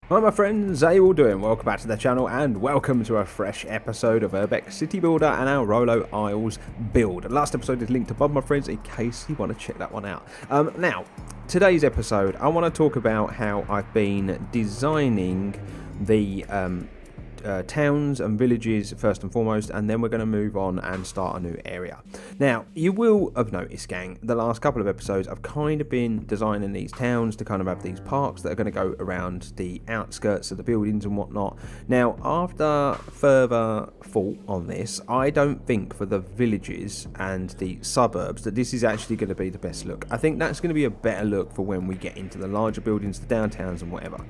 Hi my friends, how you all doing? Welcome back to the channel and welcome to a fresh episode of Urbek City Builder and our Rolo Isles build. Last episode is linked above, my friends, in case you want to check that one out. Now, today's episode, I want to talk about how I've been designing the towns and villages first and foremost, and then we're going to move on and start a new area. Now, you will have noticed, gang, the last couple of episodes I've kind of been designing these towns to kind of have these parks that are going to go around the outskirts of the buildings and whatnot. Now, after further thought on this, I don't think for the villages and the suburbs that this is actually going to be the best look. I think that's going to be a better look for when we get into the larger buildings, the downtowns and whatever.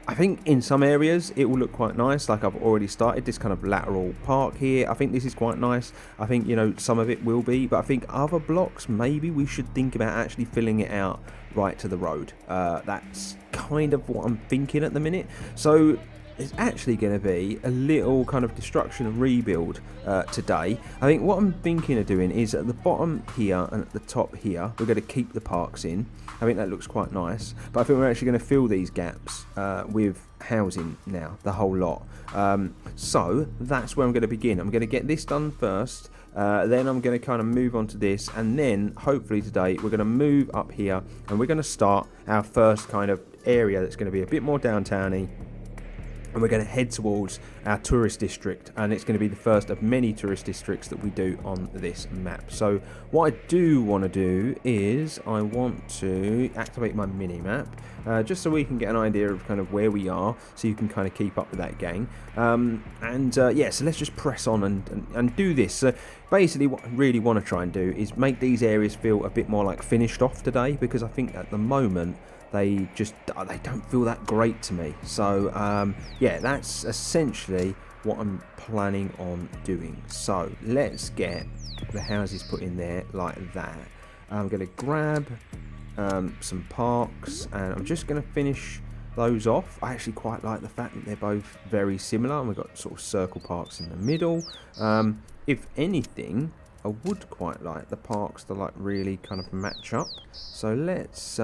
I think in some areas it will look quite nice, like I've already started this kind of lateral park here. I think this is quite nice. I think, you know, some of it will be, but I think other blocks, maybe we should think about actually filling it out right to the road. That's kind of what I'm thinking at the minute. So there's actually going to be a little kind of destruction and rebuild today. I think what I'm thinking of doing is at the bottom here and at the top here, we're going to keep the parks in. I think that looks quite nice, but I think we're actually going to fill these gaps with housing now, the whole lot. So that's where I'm going to begin. I'm going to get this done first, then I'm going to kind of move on to this, and then hopefully today we're going to move up here and we're going to start our first kind of area that's going to be a bit more downtowny. And we're going to head towards our tourist district, and it's going to be the first of many tourist districts that we do on this map. So what I do want to do is I want to activate my mini map, just so we can get an idea of kind of where we are, so you can kind of keep up with that, gang. Yeah, so let's just press on and do this. So basically what I really want to try and do is make these areas feel a bit more like finished off today, because I think at the moment they don't feel that great to me. So yeah, that's essentially what I'm planning on doing. So let's get the houses put in there like that. I'm going to grab some parks, and I'm just going to finish those off. I actually quite like the fact that they're both very similar, and we've got sort of circle parks in the middle. If anything, I would quite like the parks to like really kind of match up. So let's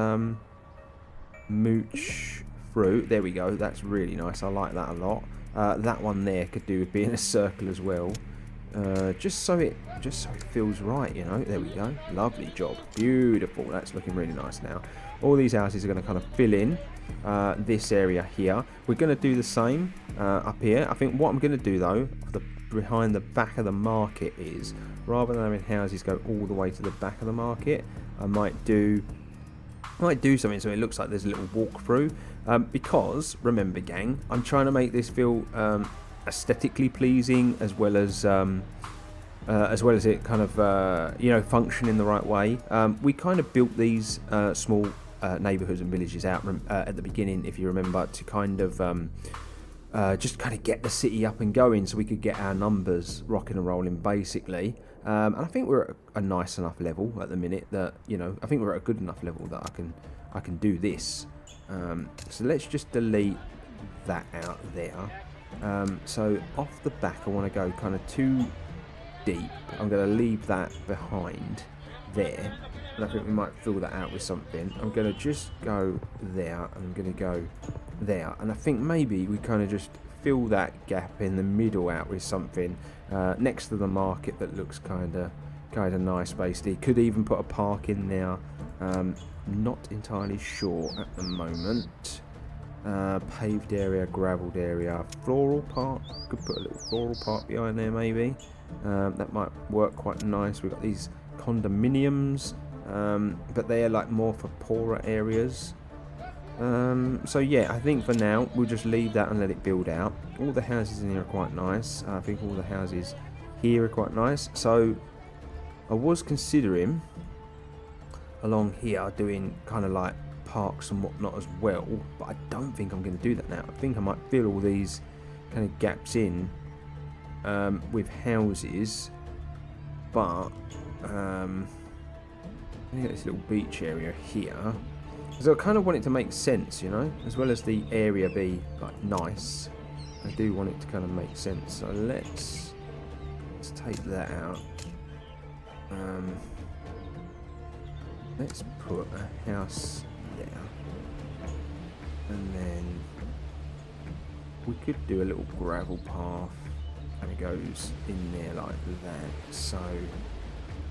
mooch through. There we go. That's really nice. I like that a lot. That one there could do with being a circle as well. Just so it feels right, you know. There we go. Lovely job. Beautiful. That's looking really nice now. All these houses are going to kind of fill in this area here. We're going to do the same up here. I think what I'm going to do though, behind the back of the market, is rather than having houses go all the way to the back of the market, I might do something so it looks like there's a little walkthrough, because remember, gang, I'm trying to make this feel aesthetically pleasing, as well as it kind of you know, function in the right way. We kind of built these small neighborhoods and villages out at the beginning, if you remember, to kind of just kind of get the city up and going, so we could get our numbers rocking and rolling, basically. And I think we're at a nice enough level at the minute that, you know, I think we're at a good enough level that I can do this. So let's just delete that out there. So off the back, I want to go kind of too deep. I'm going to leave that behind there, and I think we might fill that out with something. I'm going to just go there, and I'm going to go there, and I think maybe we kind of just fill that gap in the middle out with something next to the market that looks kind of nice. Basically, could even put a park in there. Not entirely sure at the moment. Paved area, gravelled area, floral park. Could put a little floral park behind there, maybe. That might work quite nice. We've got these condominiums, but they are like more for poorer areas. So yeah, I think for now we'll just leave that and let it build out. All the houses in here are quite nice. I think all the houses here are quite nice. So I was considering along here doing kind of like parks and whatnot as well, but I don't think I'm going to do that now. I think I might fill all these kind of gaps in with houses, but I think this little beach area here, because I kind of want it to make sense, you know, as well as the area be like nice. I do want it to kind of make sense. So let's take that out. Let's put a house there, and then we could do a little gravel path and it goes in there like that. So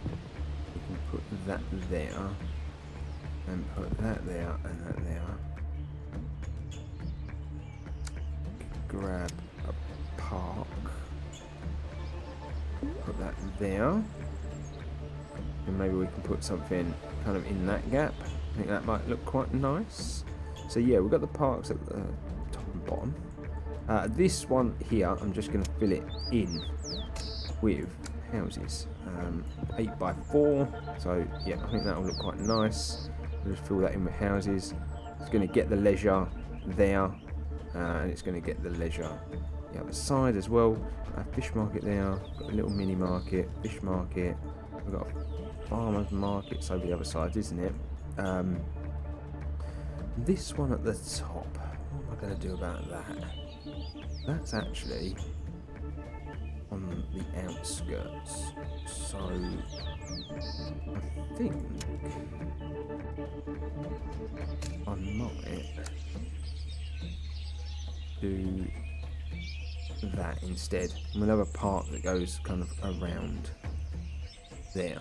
we can put that there and put that there and that there. Grab a park, put that there, and maybe we can put something kind of in that gap. I think that might look quite nice. So yeah, we've got the parks at the top and bottom. This one here, I'm just going to fill it in with houses. 8x4, so yeah, I think that will look quite nice. We'll just fill that in with houses. It's going to get the leisure there, and it's going to get the leisure the other side as well. A fish market there, got a little mini market, fish market. We've got a farmer's market, so the other side, isn't it? This one at the top, what am I going to do about that? That's actually on the outskirts, so I think I might do that instead. We'll have a park that goes kind of around there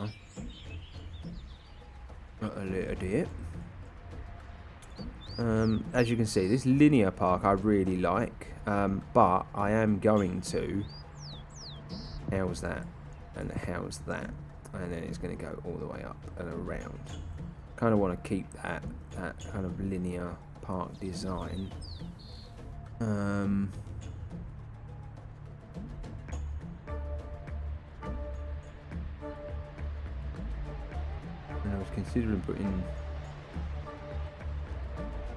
a little bit. As you can see, this linear park I really like, but I am going to house that and house that, and then it's going to go all the way up and around. Kind of want to keep that kind of linear park design. And I was considering putting,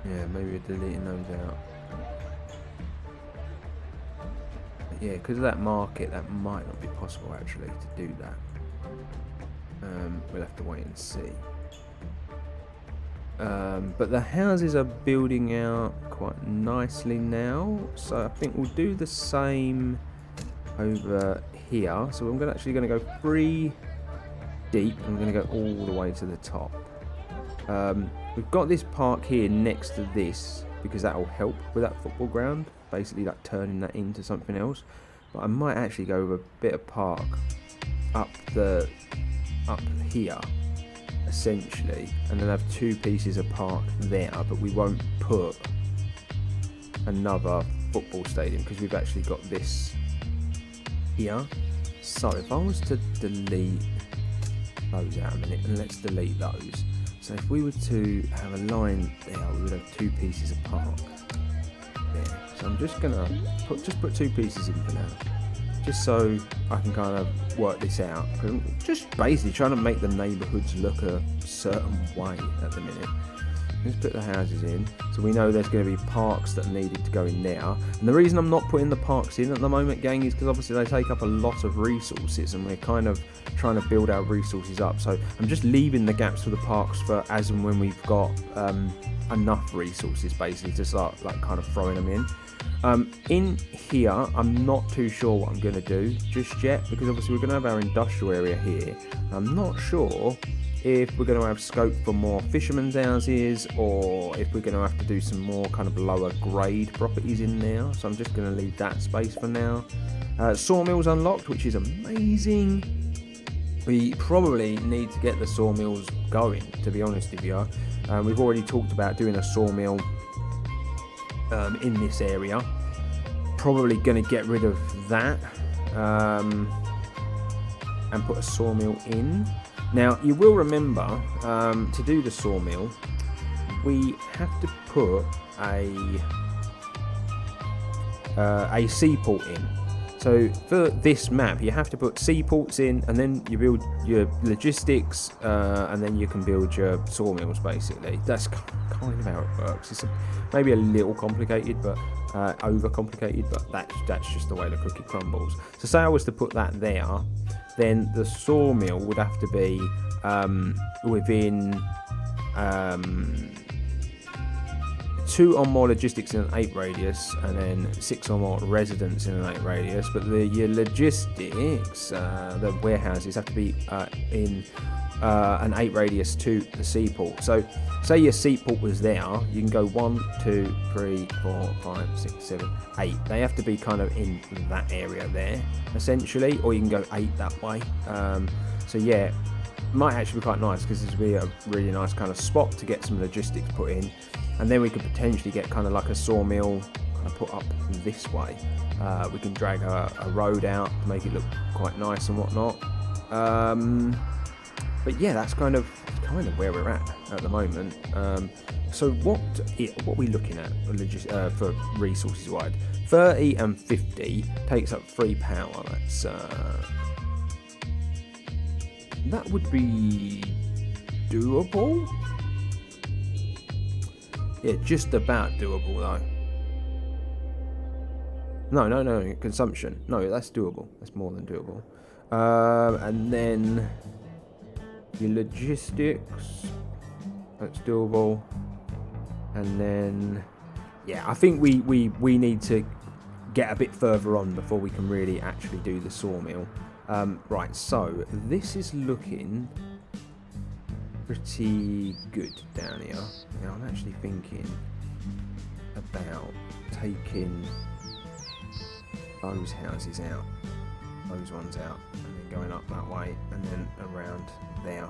yeah, maybe deleting those out. But yeah, because of that market, that might not be possible actually to do that. We'll have to wait and see. But the houses are building out quite nicely now, so I think we'll do the same over here. So I'm actually going to go 3 deep. I'm going to go all the way to the top. We've got this park here next to this because that will help with that football ground, basically like turning that into something else. But I might actually go with a bit of park up here essentially, and then have 2 pieces of park there, but we won't put another football stadium because we've actually got this here. So if I was to delete those out a minute, and let's delete those. So if we were to have a line there, we would have 2 pieces of park there. So I'm just gonna put 2 pieces in for now, just so I can kind of work this out. I'm just basically trying to make the neighbourhoods look a certain way at the minute. Let's put the houses in, so we know there's going to be parks that needed to go in there. And the reason I'm not putting the parks in at the moment, gang, is because obviously they take up a lot of resources, and we're kind of trying to build our resources up. So I'm just leaving the gaps for the parks for as and when we've got enough resources, basically, to start like kind of throwing them in. In here, I'm not too sure what I'm going to do just yet, because obviously we're going to have our industrial area here. I'm not sure if we're going to have scope for more fishermen's houses, or if we're going to have to do some more kind of lower grade properties in there. So I'm just going to leave that space for now. Sawmills unlocked, which is amazing. We probably need to get the sawmills going, to be honest with you. We've already talked about doing a sawmill in this area. Probably going to get rid of that and put a sawmill in. Now, you will remember, to do the sawmill, we have to put a seaport in. So for this map, you have to put seaports in, and then you build your logistics, and then you can build your sawmills, basically. That's kind of how it works. It's maybe a little complicated, but overcomplicated, but that's just the way the cookie crumbles. So say I was to put that there, then the sawmill would have to be within 2 or more logistics in an 8 radius, and then 6 or more residents in an 8 radius. But your logistics, the warehouses, have to be in an 8 radius to the seaport. So say your seaport was there, you can go 1, 2, 3, 4, 5, 6, 7, 8. They have to be kind of in that area there, essentially, or you can go 8 that way. So yeah, might actually be quite nice, because this would be a really nice kind of spot to get some logistics put in, and then we could potentially get kind of like a sawmill kind of put up this way. We can drag a road out to make it look quite nice and whatnot. But yeah, that's kind of where we're at the moment. So what are we looking at for resources wide? 30 and 50 takes up 3 power. That's that would be doable. Yeah, just about doable though. No, consumption. No, that's doable. That's more than doable. And then your logistics, that's doable. And then, yeah, I think we need to get a bit further on before we can really actually do the sawmill. Right, so this is looking pretty good down here. Now I'm actually thinking about taking those houses out, those ones out, and then going up that way, and then around there,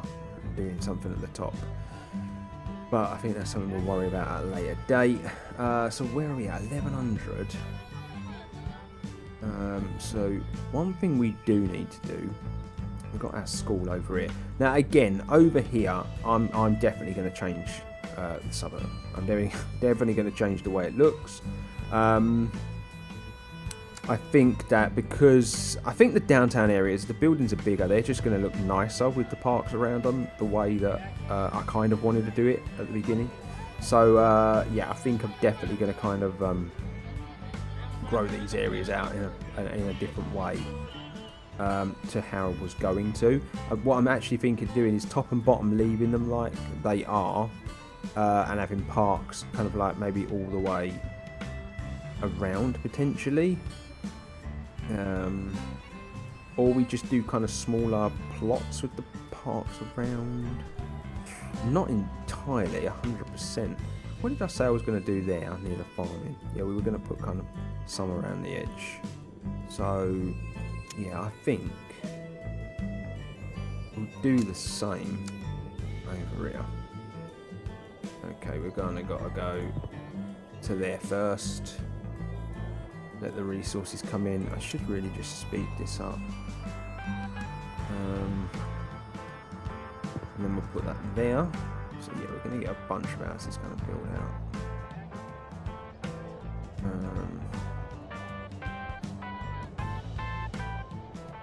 doing something at the top. But I think that's something we'll worry about at a later date. So where are we at? 1100. So one thing we do need to do, we've got our school over here. Now again, over here, I'm definitely going to change the suburb. I'm definitely going to change the way it looks. I think that because I think the downtown areas, the buildings are bigger, they're just going to look nicer with the parks around them, the way that I kind of wanted to do it at the beginning. So yeah, I think I'm definitely going to kind of grow these areas out in a different way to how I was going to. What I'm actually thinking of doing is top and bottom leaving them like they are, and having parks kind of like maybe all the way around potentially. Or we just do kind of smaller plots with the parks around. Not entirely 100%. What did I say I was going to do there near the farming? Yeah, we were going to put kind of some around the edge. So yeah, I think we'll do the same over here. Okay, we're gotta go to there first. Let the resources come in. I should really just speed this up. And then we'll put that there. So yeah, we're going to get a bunch of houses kind of built out.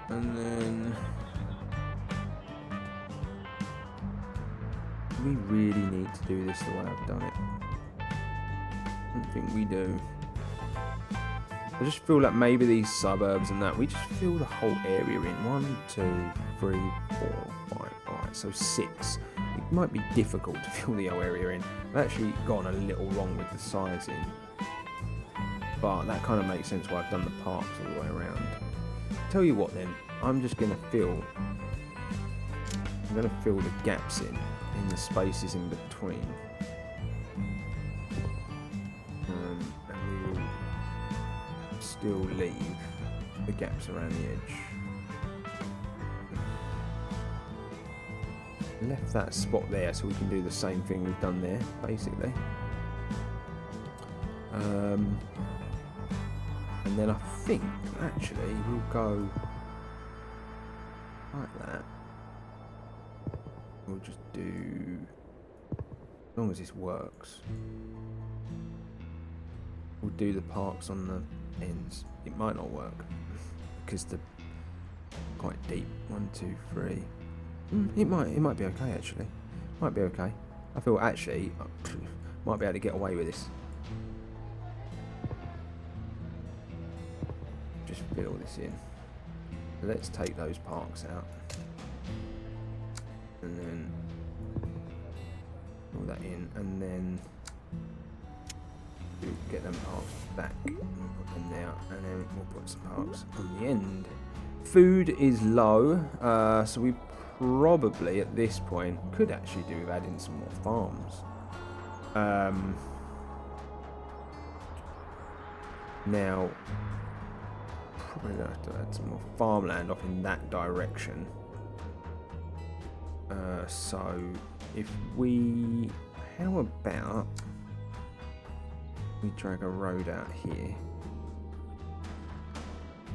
And then we really need to do this the way I've done it. I don't think we do. I just feel like maybe these suburbs and that, we just fill the whole area in. 1, 2, 3, 4, 5. Alright, so 6. It might be difficult to fill the whole area in. I've actually gone a little wrong with the sizing. But that kind of makes sense why I've done the parks all the way around. Tell you what then, I'm just going to fill the gaps in the spaces in between. Still leave the gaps around the edge. Left that spot there so we can do the same thing we've done there, basically. And then I think actually we'll go like that. We'll just do, as long as this works, we'll do the parks on the ends. It might not work because they're quite deep. 1, 2, 3. It might be okay actually. Might be okay. I feel actually might be able to get away with this. Just fill this in. Let's take those parks out, and then fill that in, and then get them parks back. Put them there, and then we'll put some parks on the end. Food is low, so we probably at this point could actually do with adding some more farms. Now, probably gonna have to add some more farmland off in that direction. So if we, how about we drag a road out here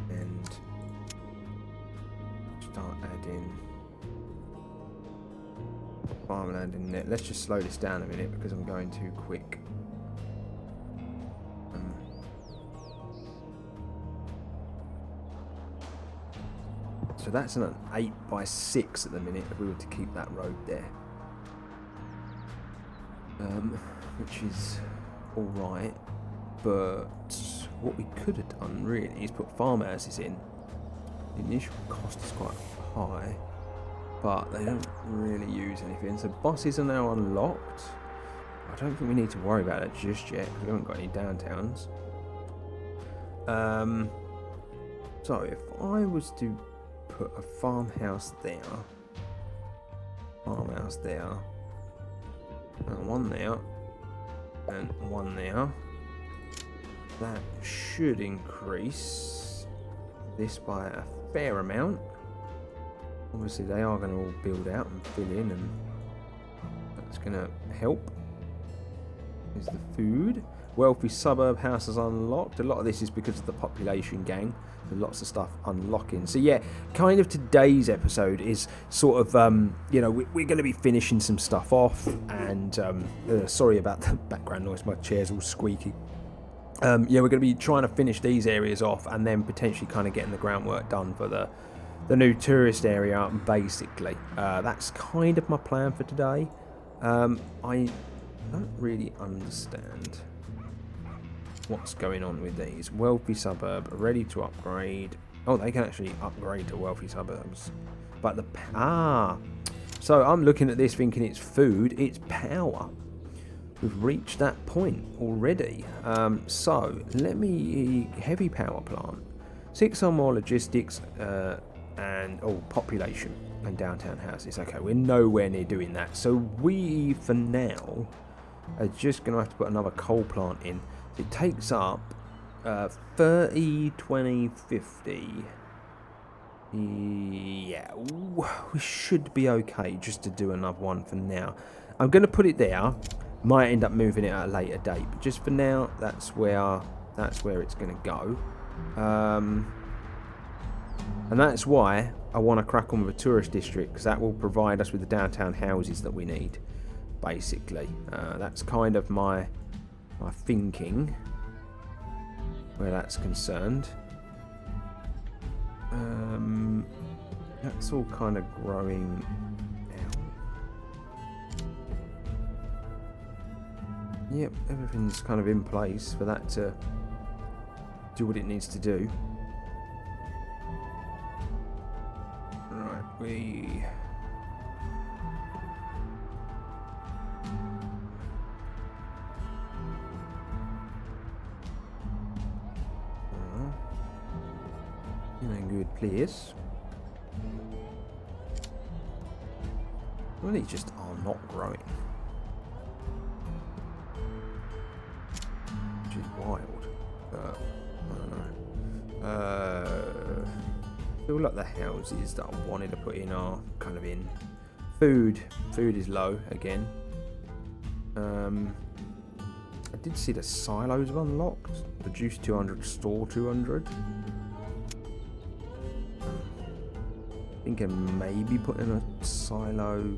and start adding farmland in there. Let's just slow this down a minute because I'm going too quick. So that's an 8x6 at the minute if we were to keep that road there. Which is alright. But what we could have done really is put farmhouses in. The initial cost is quite high, but they don't really use anything. So buses are now unlocked. I don't think we need to worry about it just yet because we haven't got any downtowns. So if I was to put a farmhouse there, and one there, and one there, that should increase this by a fair amount. Obviously they are going to all build out and fill in, and that's going to help. Is the food. Wealthy suburb houses unlocked. A lot of this is because of the population gang. There's lots of stuff unlocking. So yeah, kind of today's episode is sort of, you know, we're going to be finishing some stuff off. And sorry about the background noise. My chair's all squeaky. Yeah, we're going to be trying to finish these areas off and then potentially kind of getting the groundwork done for the new tourist area, basically. That's kind of my plan for today. I don't really understand what's going on with these. Wealthy suburb, ready to upgrade. Oh, they can actually upgrade to wealthy suburbs. But so I'm looking at this thinking it's food, it's power. We've reached that point already. So let me, heavy power plant, 6 or more logistics, and population and downtown houses. Okay, we're nowhere near doing that. So we, for now, are just going to have to put another coal plant in. It takes up 30, 20, 50. Yeah, we should be okay just to do another one for now. I'm going to put it there. Might end up moving it at a later date, but just for now, that's where it's going to go. And that's why I want to crack on with a tourist district, because that will provide us with the downtown houses that we need, basically. That's kind of my thinking where that's concerned. That's all kind of growing out. Yep, everything's kind of in place for that to do what it needs to do. Right, we... in a good place. Well, they just are not growing, which is wild. I don't know. I feel like the houses that I wanted to put in are kind of in. Food is low again. I did see the silos have unlocked. Reduce 200, store 200. Thinking maybe putting a silo.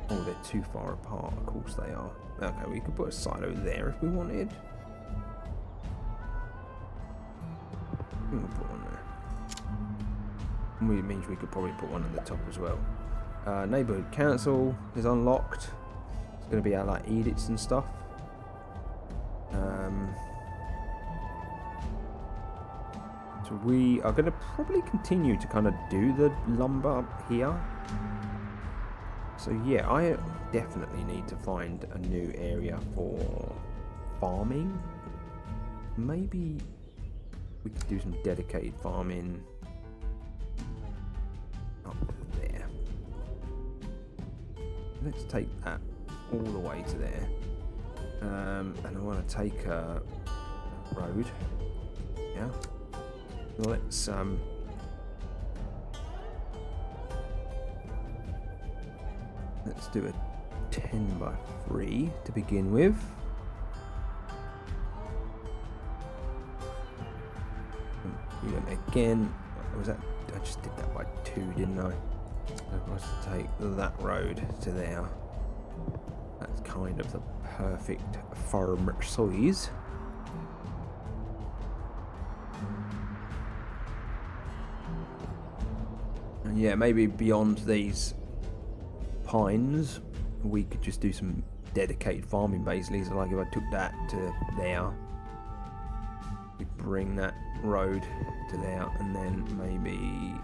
Oh, they're too far apart. Of course they are. Okay, we could put a silo there if we wanted. We'll put one there. Which means we could probably put one at the top as well. Neighbourhood council is unlocked. It's going to be our like edicts and stuff. So we are going to probably continue to kind of do the lumber up here. So yeah, I definitely need to find a new area for farming. Maybe we could do some dedicated farming up there. Let's take that all the way to there. And I want to take a road. Yeah. Let's do a 10x3 to begin with. Again, was that? I just did that by 2, didn't I? I was to take that road to there. That's kind of the perfect farm size. And yeah, maybe beyond these pines, we could just do some dedicated farming basically. So like if I took that to there, we bring that road to there, and then maybe,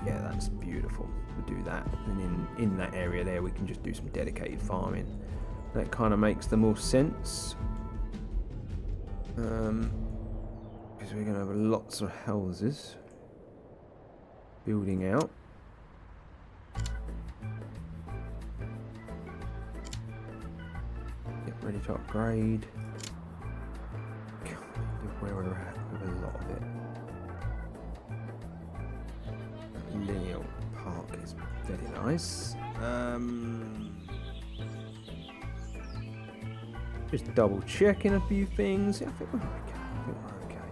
yeah, that's beautiful. We'll do that, and in that area there we can just do some dedicated farming. That kind of makes the most sense, because we're going to have lots of houses building out. Get ready to upgrade. Where we're at with a lot of it. Lineal Park is very nice. Just double checking a few things. Yeah, I think we're okay.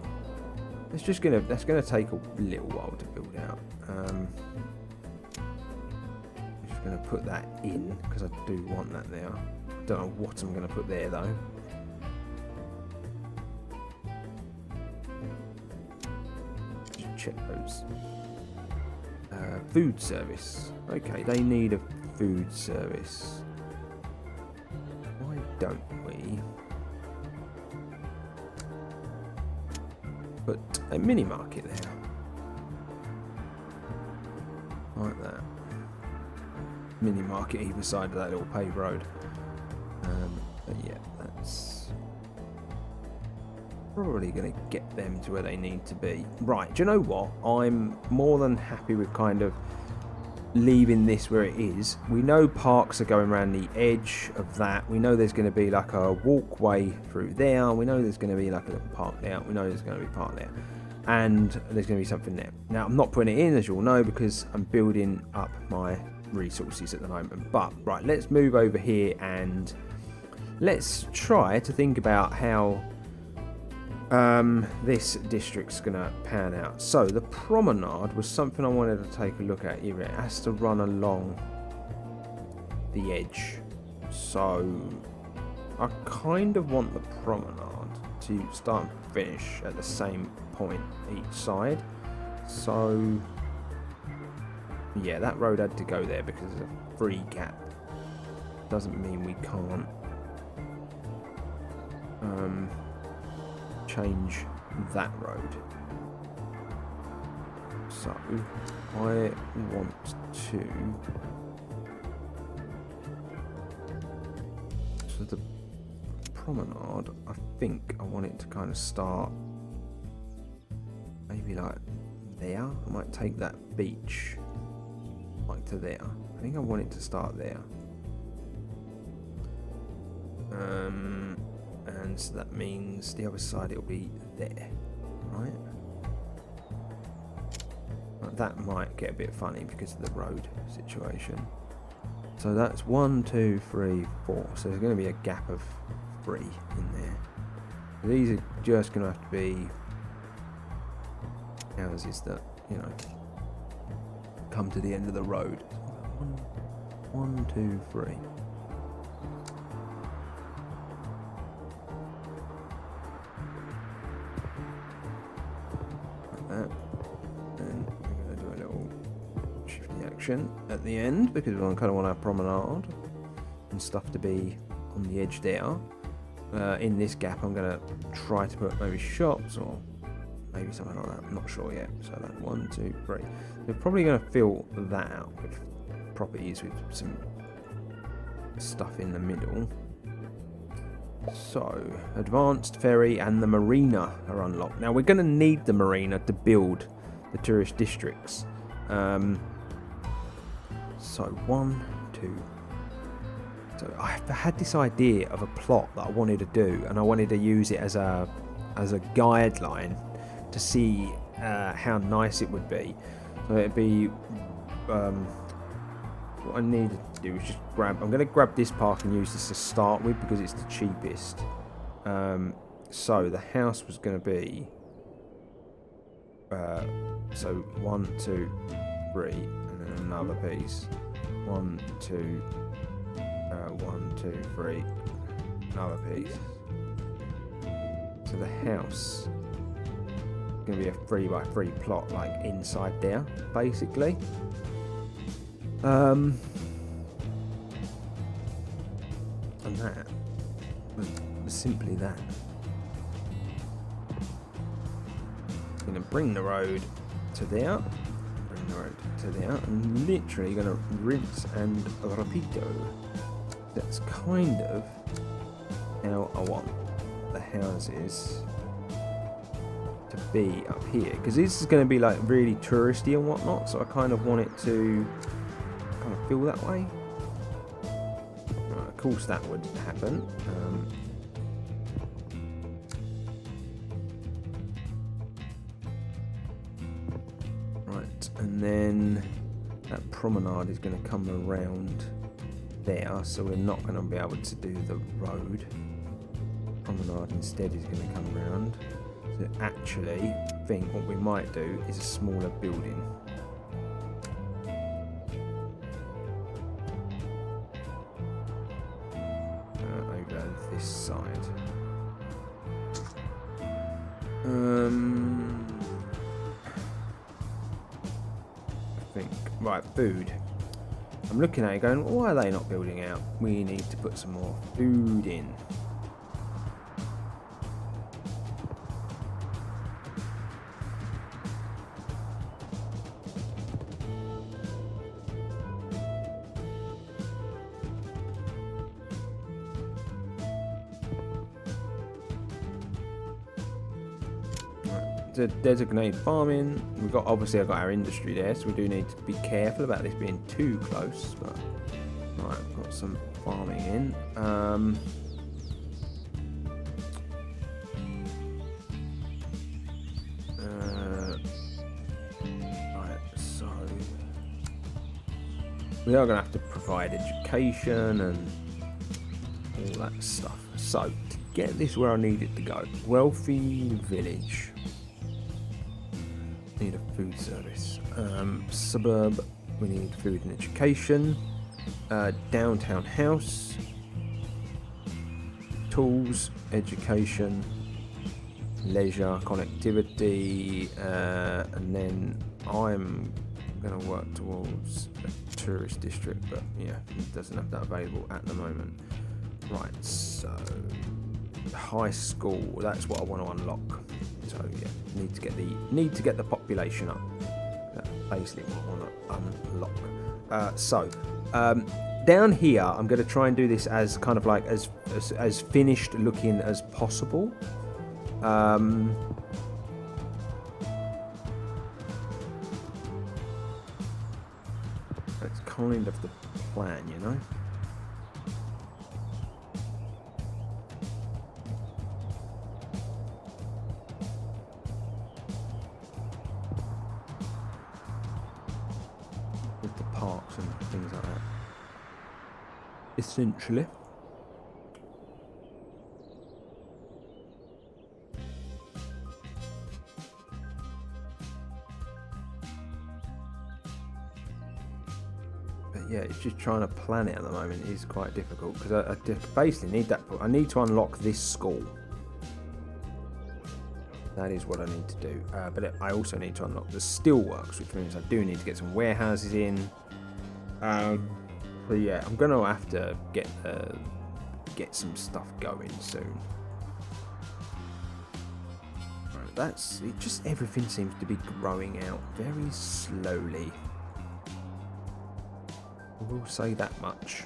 That's gonna take a little while to build out. I'm just gonna put that in because I do want that there. I don't know what I'm gonna put there though. Check those. Food service. Okay, they need a food service. Why don't we put a mini market there? Like that. Mini market either side of that little paved road. But yeah, that's probably going to get them to where they need to be. Right, do you know what? I'm more than happy with kind of leaving this where it is. We know parks are going around the edge of that. We know there's going to be like a walkway through there. We know there's going to be like a little park there. We know there's going to be a park there. And there's going to be something there. Now, I'm not putting it in, as you all know, because I'm building up my resources at the moment. But, right, let's move over here and let's try to think about how this district's gonna pan out. So the promenade was something I wanted to take a look at. It has to run along the edge, so I kind of want the promenade to start and finish at the same point each side. So yeah, that road had to go there because it's a free gap. Doesn't mean we can't change that road. So I want to, so the promenade, I think I want it to kind of start maybe like there. I might take that beach like to there. I think I want it to start there. And so that means the other side it'll be there, right? That might get a bit funny because of the road situation. So that's 1, 2, 3, 4. So there's going to be a gap of 3 in there. These are just going to have to be houses that, you know, come to the end of the road. 1, 2, 3. At the end because we kind of want our promenade and stuff to be on the edge there. In this gap I'm going to try to put maybe shops or maybe something like that. I'm not sure yet. So that 1, 2, 3. We're probably going to fill that out with properties with some stuff in the middle. So, advanced ferry and the marina are unlocked. Now, we're going to need the marina to build the tourist districts. So, 1, 2. So, I had this idea of a plot that I wanted to do, and I wanted to use it as a guideline to see how nice it would be. So, it'd be what I needed to do is just I'm going to grab this park and use this to start with because it's the cheapest. So the house was going to be so 1, 2, 3, and then another piece. 1, 2, 1, 2, 3, another piece. So the house is going to be a 3x3 plot, like inside there, basically. And that was simply that. I'm going to bring the road to there, and literally going to rinse and repeato. That's kind of how I want the houses to be up here, because this is going to be like really touristy and whatnot, so I kind of want it to kind of feel that way. Of course that would happen. Right, and then that promenade is going to come around there, so we're not going to be able to do the road. Promenade instead is going to come around. So actually, I think what we might do is a smaller building. This side. I think, right, food. I'm looking at it going, why are they not building out? We need to put some more food in. To designate farming, we've got obviously I've got our industry there, so we do need to be careful about this being too close. But right, I've got some farming in. Right, so we are going to have to provide education and all that stuff. So to get this where I need it to go, wealthy village. Need a food service. Suburb, we need food and education. Downtown house, tools, education, leisure, connectivity, and then I'm going to work towards a tourist district, but yeah, it doesn't have that available at the moment. Right, so high school, that's what I want to unlock. So yeah, need to get the population up. That's basically what I want to unlock. Down here, I'm going to try and do this as kind of like as finished looking as possible. That's kind of the plan, you know. Parks and things like that. Essentially. But yeah, it's just trying to plan it at the moment is quite difficult because I basically need that. I need to unlock this school. That is what I need to do. But I also need to unlock the steelworks, which means I do need to get some warehouses in. So yeah, I'm gonna have to get some stuff going soon. Right, that's it. Just everything seems to be growing out very slowly. I will say that much.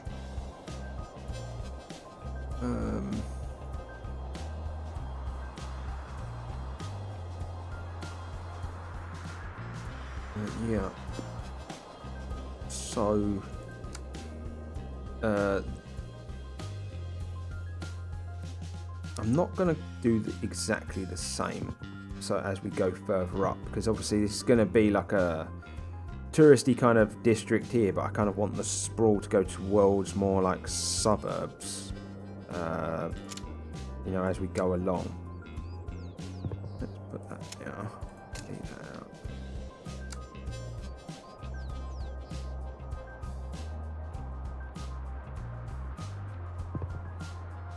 Yeah. So, I'm not going to do exactly the same so as we go further up, because obviously this is going to be like a touristy kind of district here, but I kind of want the sprawl to go towards more like suburbs, you know, as we go along. Let's put that down. Leave that out.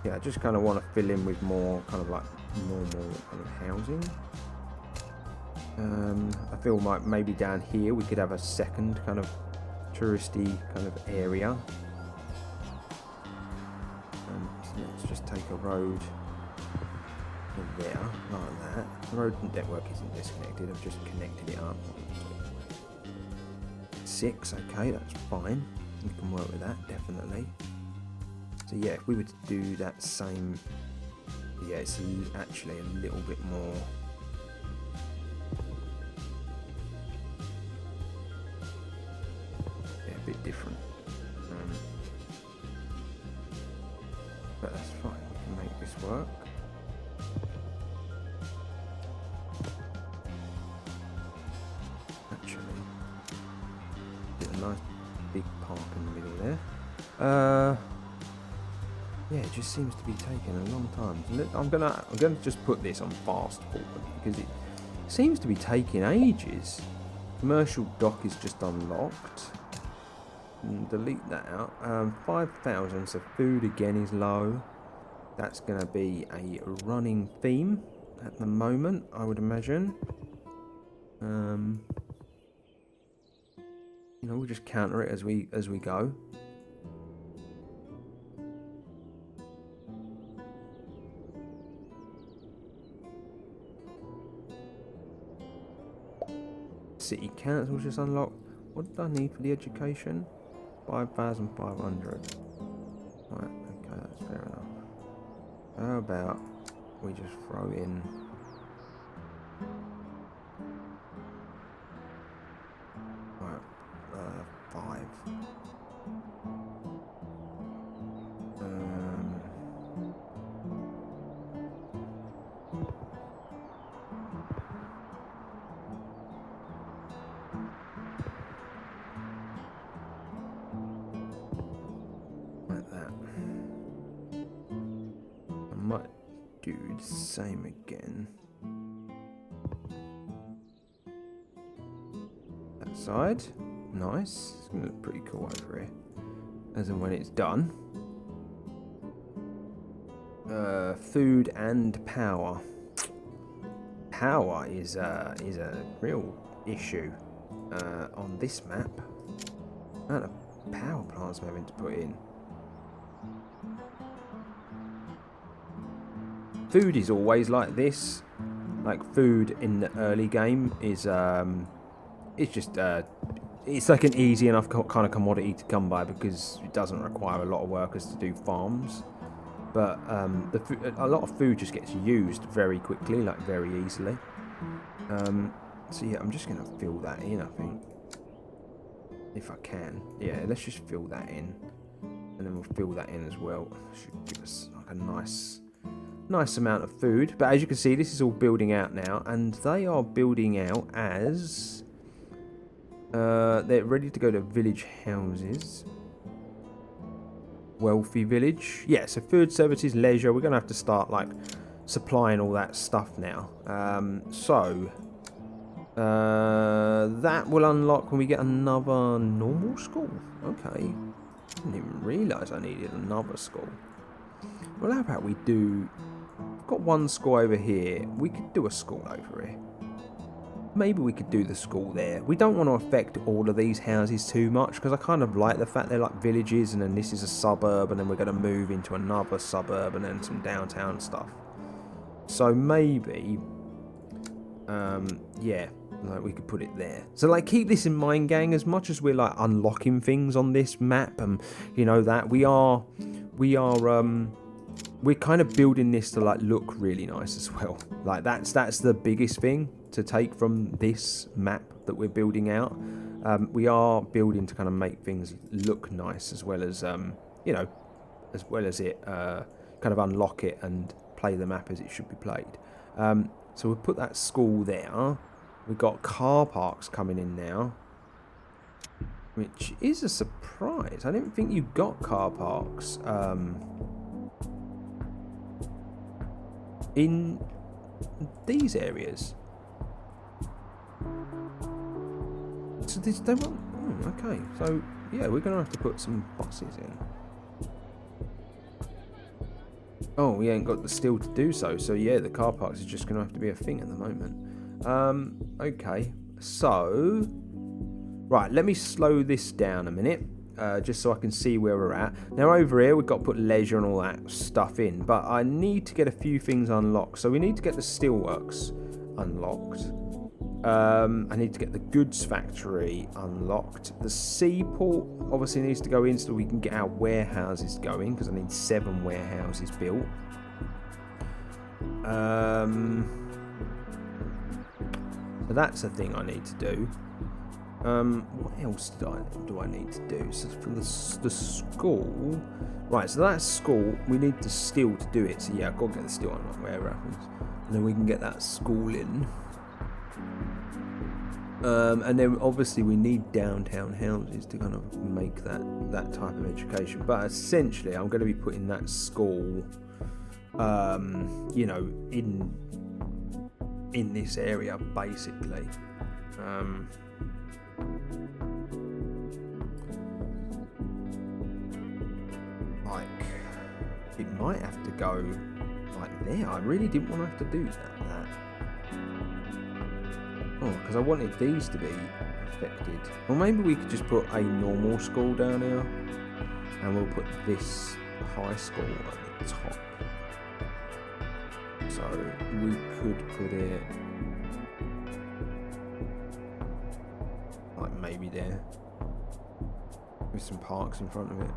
Yeah, I just kind of want to fill in with more kind of like normal kind of housing. I feel like maybe down here we could have a second kind of touristy kind of area. So let's just take a road in there, like that. The road network isn't disconnected, I've just connected it up. 6, okay, that's fine. We can work with that, definitely. So yeah, if we were to do that same, yeah, it's actually a little bit more. Yeah, a bit different. But that's fine, we can make this work. Actually, get a nice big park in the middle there. Yeah, it just seems to be taking a long time. I'm gonna just put this on fast forward because it seems to be taking ages. Commercial dock is just unlocked. Delete that out. 5,000. So food again is low. That's gonna be a running theme at the moment, I would imagine. You know, we'll just counter it as we go. City council just unlocked. What did I need for the education? 5,500. Right, okay, that's fair enough. How about we just throw in right, 5. Might do the same again. That side, nice. It's gonna look pretty cool over here. As and when it's done. Food and power. Power is a real issue on this map. The amount of power plants I'm having to put in. Food is always like this. Like food in the early game is it's just it's like an easy enough kind of commodity to come by because it doesn't require a lot of workers to do farms. But a lot of food just gets used very quickly, like very easily. So yeah, I'm just gonna fill that in, I think, if I can. Yeah, let's just fill that in, and then we'll fill that in as well. Should give us like a nice amount of food. But as you can see, this is all building out now, and they are building out as they're ready to go to village houses. Wealthy village. Yeah, so food, services, leisure. We're going to have to start like supplying all that stuff now. That will unlock when we get another normal school. Okay. Didn't even realise I needed another school. Well, how about we do... We've got one school over here. We could do a school over here. Maybe we could do the school there. We don't want to affect all of these houses too much because I kind of like the fact they're like villages and then this is a suburb and then we're going to move into another suburb and then some downtown stuff. So maybe, yeah, like we could put it there. So like keep this in mind, gang, as much as we're like unlocking things on this map and you know that we are we're kind of building this to like look really nice as well. Like that's the biggest thing to take from this map that we're building out. We are building to kind of make things look nice as well as you know, as well as it kind of unlock it and play the map as it should be played. So we'll put that school there. We've got car parks coming in now, which is a surprise. I didn't think you got car parks in these areas. So this don't want. Okay, so yeah, we're gonna have to put some buses in. Oh, we ain't got the steel to do so. So yeah, the car parks is just gonna have to be a thing at the moment. Okay, so right, let me slow this down a minute. Just so I can see where we're at. Now over here we've got to put leisure and all that stuff in, but I need to get a few things unlocked. So we need to get the steelworks unlocked. I need to get the goods factory unlocked. The seaport obviously needs to go in so we can get our warehouses going, because I need 7 warehouses built. So that's a thing I need to do. What else do I need to do? So for the school, right? So that's school. We need the steel to do it. So yeah, I've got to get the steel unlocked wherever it happens, and then we can get that school in. And then obviously we need downtown houses to kind of make that type of education. But essentially, I'm going to be putting that school, you know, in this area basically. Like, it might have to go like there. I really didn't want to have to do that. Oh, because I wanted these to be affected. Or maybe we could just put a normal school down here, and we'll put this high school at the top. So we could put it like maybe there, with some parks in front of it.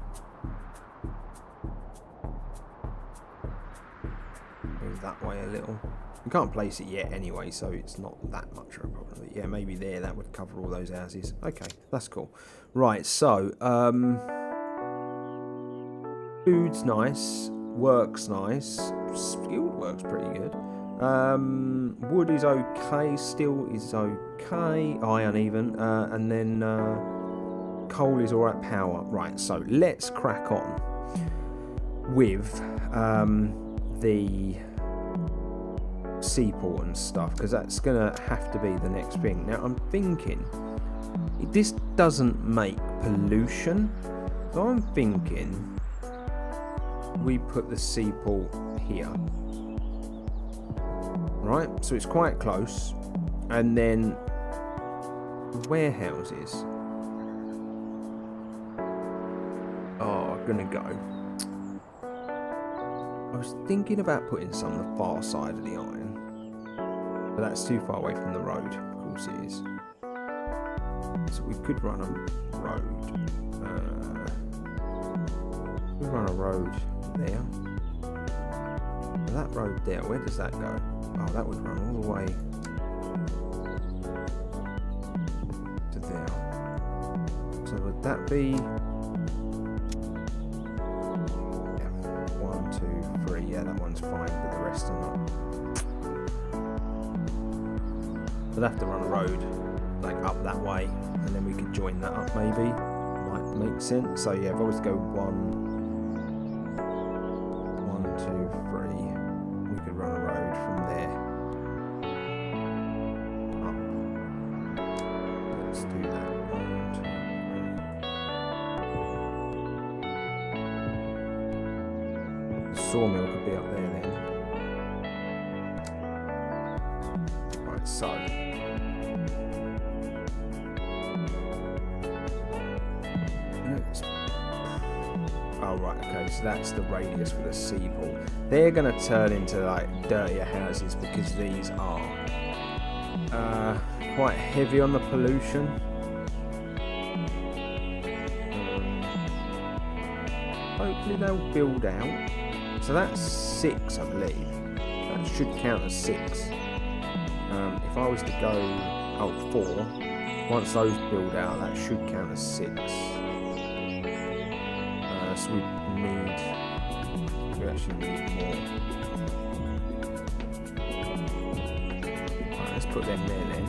Move that way a little. We can't place it yet anyway, so it's not that much of a problem. But yeah, maybe there, that would cover all those houses. Okay, that's cool. Right, so food's nice, work's nice, skilled work's pretty good. Wood is okay, steel is okay, iron even, and then coal is alright, power. Right, so let's crack on with the seaport and stuff, because that's gonna have to be the next thing. Now I'm thinking this doesn't make pollution, so I'm thinking we put the seaport here, right? So it's quite close, and then warehouses are gonna go. I was thinking about putting some on the far side of the iron, but that's too far away from the road. Of course it is. So we could run a road. We run a road there. And that road there, where does that go? Oh, that would run all the way to there. So would that be? Yeah, that one's fine, but the rest are not. We'll have to run a road like up that way, and then we could join that up maybe. Might make sense. So yeah, if I was to go 1, 2, 3, we could run a road from there up. Let's do that. 1, 2, 3. Sawmill could be up there then. Right, so oh right, okay, so that's the radius for the seaport. They're gonna turn into like dirtier houses because these are quite heavy on the pollution. Hopefully they'll build out. So that's 6, I believe. That should count as 6. If I was to go 4, once those build out, that should count as 6. So we actually need more. Right, let's put them there then.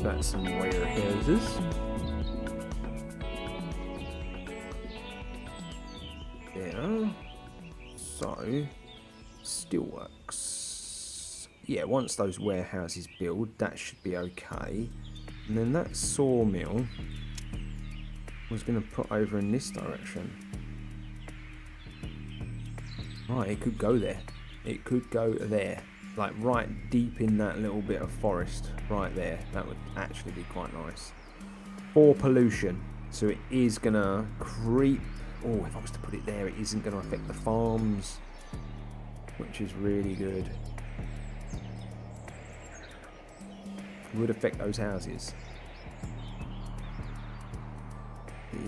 That's some warehouses. Yeah. So, steelworks. Yeah, once those warehouses build, that should be okay. And then that sawmill was going to put over in this direction. Right, it could go there. It could go there. Like right deep in that little bit of forest right there. That would actually be quite nice. For pollution. So it is going to creep. Oh, if I was to put it there, it isn't going to affect the farms, which is really good. It would affect those houses.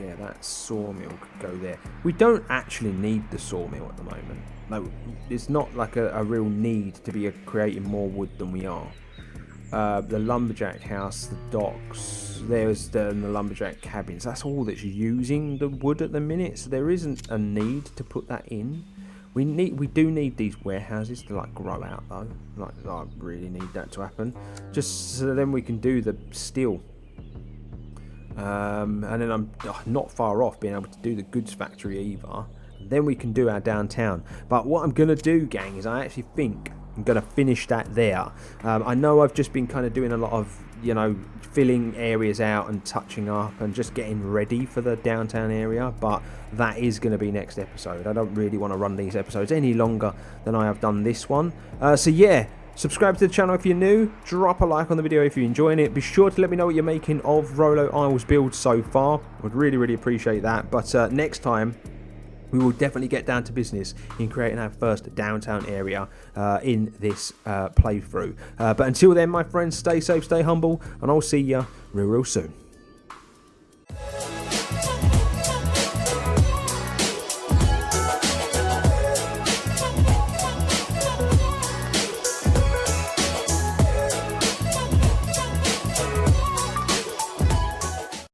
Yeah, that sawmill could go there. We don't actually need the sawmill at the moment. No, it's not like a real need to be creating more wood than we are. The lumberjack house, the docks, there's the lumberjack cabins. That's all that's using the wood at the minute. So there isn't a need to put that in. We do need these warehouses to like grow out though. Like I really need that to happen, just so then we can do the steel. And then I'm not far off being able to do the goods factory either. Then we can do our downtown. But what I'm going to do, gang, is I actually think I'm going to finish that there. I know I've just been kind of doing a lot of, you know, filling areas out and touching up and just getting ready for the downtown area. But that is going to be next episode. I don't really want to run these episodes any longer than I have done this one. So yeah. Subscribe to the channel if you're new, drop a like on the video if you're enjoying it. Be sure to let me know what you're making of Rolo Isles build so far. Would really appreciate that. But next time, we will definitely get down to business in creating our first downtown area in this playthrough. But until then, my friends, stay safe, stay humble, and I'll see you real soon.